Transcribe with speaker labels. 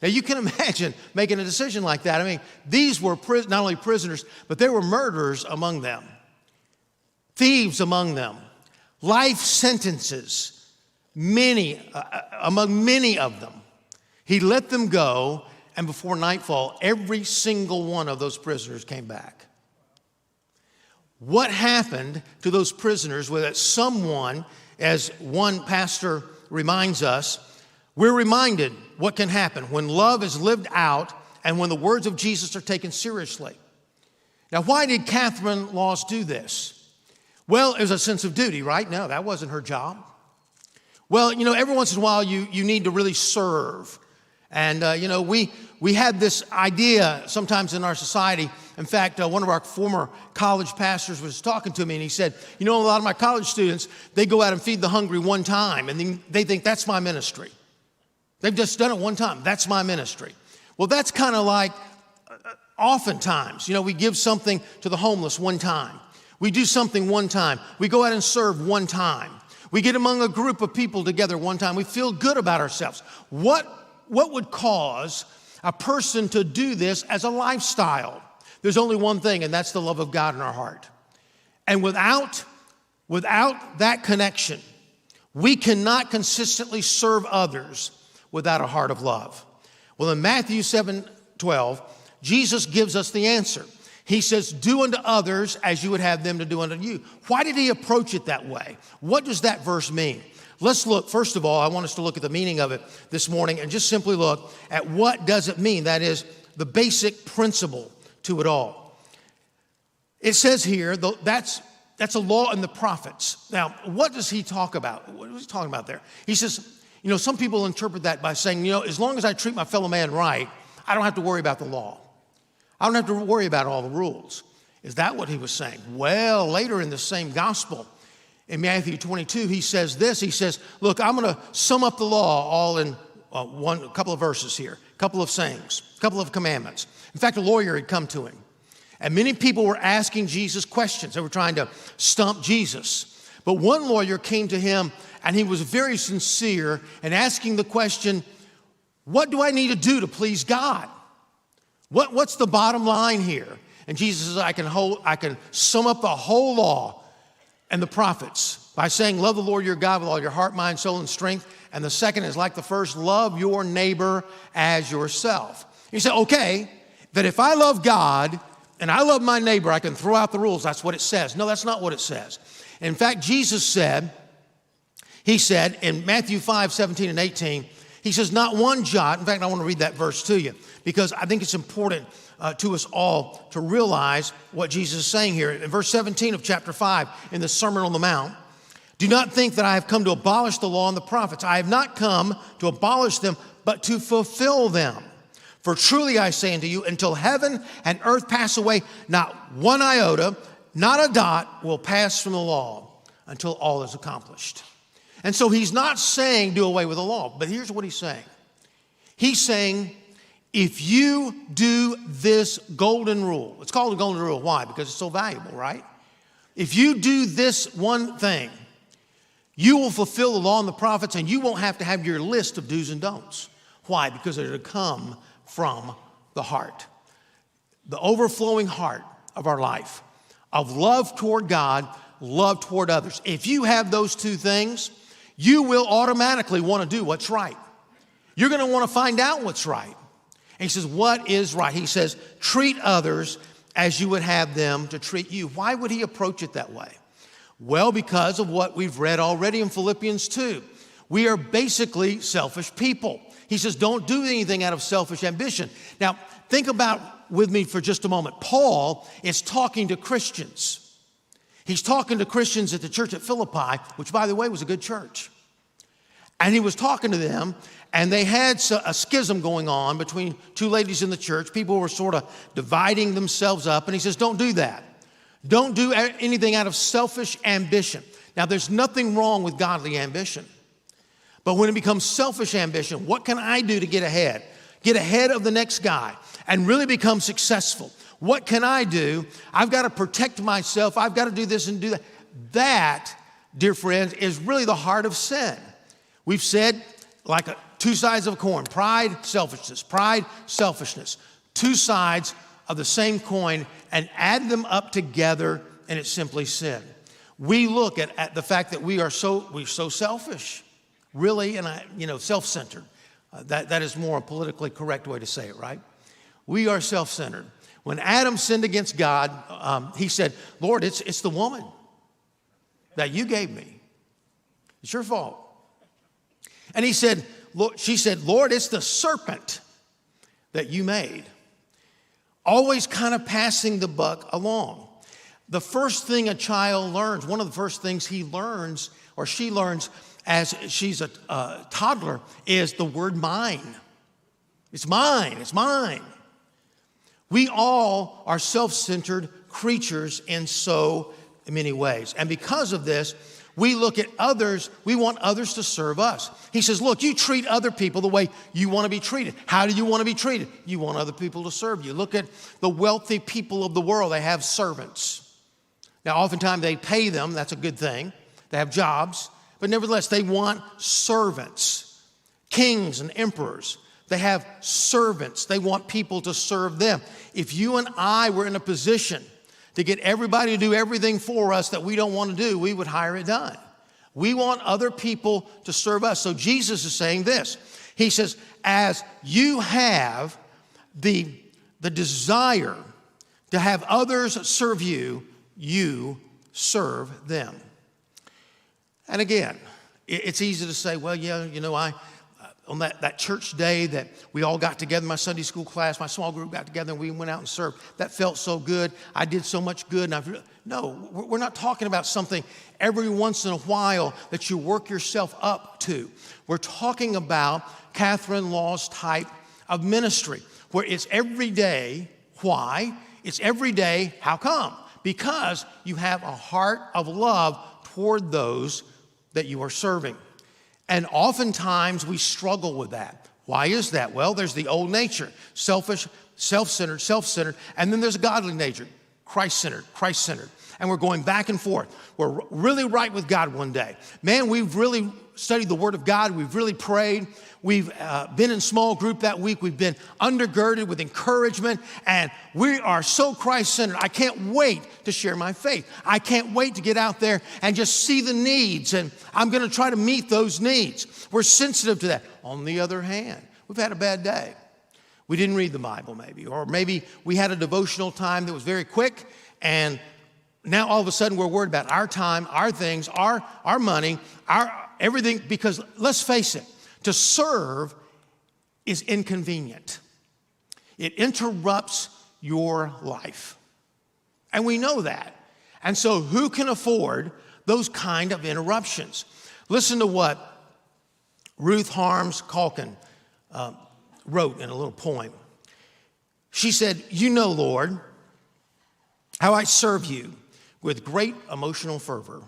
Speaker 1: Now, you can imagine making a decision like that. I mean, these were not only prisoners, but there were murderers among them, thieves among them, life sentences, among many of them. He let them go, and before nightfall, every single one of those prisoners came back. What happened to those prisoners was that someone, as one pastor reminds us, we're reminded what can happen when love is lived out and when the words of Jesus are taken seriously. Now, why did Catherine Laws do this? Well, it was a sense of duty, right? No, that wasn't her job. Well, every once in a while you need to really serve. And, we had this idea sometimes in our society. In fact, one of our former college pastors was talking to me, and he said, a lot of my college students, they go out and feed the hungry one time, and then they think that's my ministry. They've just done it one time. That's my ministry. Well, that's kind of like oftentimes, we give something to the homeless one time. We do something one time. We go out and serve one time. We get among a group of people together one time. We feel good about ourselves. What would cause a person to do this as a lifestyle? There's only one thing, and that's the love of God in our heart. And without that connection, we cannot consistently serve others without a heart of love. Well, in Matthew 7:12, Jesus gives us the answer. He says, do unto others as you would have them to do unto you. Why did he approach it that way? What does that verse mean? Let's look, first of all, I want us to look at the meaning of it this morning and just simply look at what does it mean. That is the basic principle to it all. It says here, that's a law in the prophets. Now, what does he talk about? What is he talking about there? He says, some people interpret that by saying, as long as I treat my fellow man right, I don't have to worry about the law. I don't have to worry about all the rules. Is that what he was saying? Well, later in the same gospel, in Matthew 22, he says this. He says, look, I'm going to sum up the law all in a couple of verses here, a couple of sayings, a couple of commandments. In fact, a lawyer had come to him, and many people were asking Jesus questions. They were trying to stump Jesus. But one lawyer came to him, and he was very sincere in asking the question, what do I need to do to please God? What's the bottom line here? And Jesus says, I can sum up the whole law and the prophets by saying, love the Lord your God with all your heart, mind, soul, and strength. And the second is like the first, love your neighbor as yourself. You say, okay, that if I love God and I love my neighbor, I can throw out the rules. That's what it says. No, that's not what it says. In fact, Jesus said in Matthew 5:17 and 18, he says, not one jot. In fact, I want to read that verse to you because I think it's important to us all to realize what Jesus is saying here. In verse 17 of chapter 5 in the Sermon on the Mount, do not think that I have come to abolish the law and the prophets. I have not come to abolish them, but to fulfill them. For truly I say unto you, until heaven and earth pass away, not one iota, not a dot will pass from the law until all is accomplished. And so he's not saying do away with the law, but here's what he's saying. He's saying, if you do this golden rule, it's called the golden rule. Why? Because it's so valuable, right? If you do this one thing, you will fulfill the law and the prophets, and you won't have to have your list of do's and don'ts. Why? Because it'll come from the heart, the overflowing heart of our life, of love toward God, love toward others. If you have those two things, you will automatically want to do what's right. You're going to want to find out what's right. And he says, what is right? He says, treat others as you would have them to treat you. Why would he approach it that way? Well, because of what we've read already in Philippians 2. We are basically selfish people. He says, don't do anything out of selfish ambition. Now, think about with me for just a moment. Paul is talking to Christians. He's talking to Christians at the church at Philippi, which, by the way, was a good church. And he was talking to them, and they had a schism going on between two ladies in the church. People were sort of dividing themselves up, and he says, don't do that. Don't do anything out of selfish ambition. Now, there's nothing wrong with godly ambition. But when it becomes selfish ambition, what can I do to get ahead? Get ahead of the next guy and really become successful. What can I do? I've got to protect myself. I've got to do this and do that. That, dear friends, is really the heart of sin. We've said like Two sides of a coin, pride, selfishness, pride, selfishness. Two sides of the same coin, and add them up together, and it's simply sin. We look at the fact that we're so selfish, really, and self-centered. That is more a politically correct way to say it, right? We are self-centered. When Adam sinned against God, he said, Lord, it's the woman that you gave me. It's your fault. And she said, Lord, it's the serpent that you made. Always kind of passing the buck along. The first thing a child learns, one of the first things he learns or she learns as she's a toddler is the word mine. It's mine, it's mine. We all are self-centered creatures in so many ways. And because of this, we look at others, we want others to serve us. He says, look, you treat other people the way you want to be treated. How do you want to be treated? You want other people to serve you. Look at the wealthy people of the world. They have servants. Now, oftentimes they pay them. That's a good thing. They have jobs. But nevertheless, they want servants. Kings and emperors, they have servants. They want people to serve them. If you and I were in a position to get everybody to do everything for us that we don't want to do, we would hire it done. We want other people to serve us. So Jesus is saying this. He says, as you have the desire to have others serve you, you serve them. And again, it's easy to say, well, yeah, on that church day that we all got together, my Sunday school class, my small group got together and we went out and served. That felt so good. I did so much good. No, we're not talking about something every once in a while that you work yourself up to. We're talking about Catherine Law's type of ministry where it's every day. Why? It's every day. How come? Because you have a heart of love toward those that you are serving. And oftentimes we struggle with that. Why is that? Well, there's the old nature, selfish, self-centered, and then there's a godly nature, Christ-centered. And we're going back and forth. We're really right with God one day. Man, we've really studied the Word of God. We've really prayed. We've been in small group that week. We've been undergirded with encouragement, and we are so Christ-centered. I can't wait to share my faith. I can't wait to get out there and just see the needs, and I'm going to try to meet those needs. We're sensitive to that. On the other hand, we've had a bad day. We didn't read the Bible maybe, or maybe we had a devotional time that was very quick, and now all of a sudden we're worried about our time, our things, our money, our everything, because let's face it, to serve is inconvenient. It interrupts your life. And we know that. And so who can afford those kind of interruptions? Listen to what Ruth Harms Calkin wrote in a little poem. She said, "You know, Lord, how I serve you with great emotional fervor.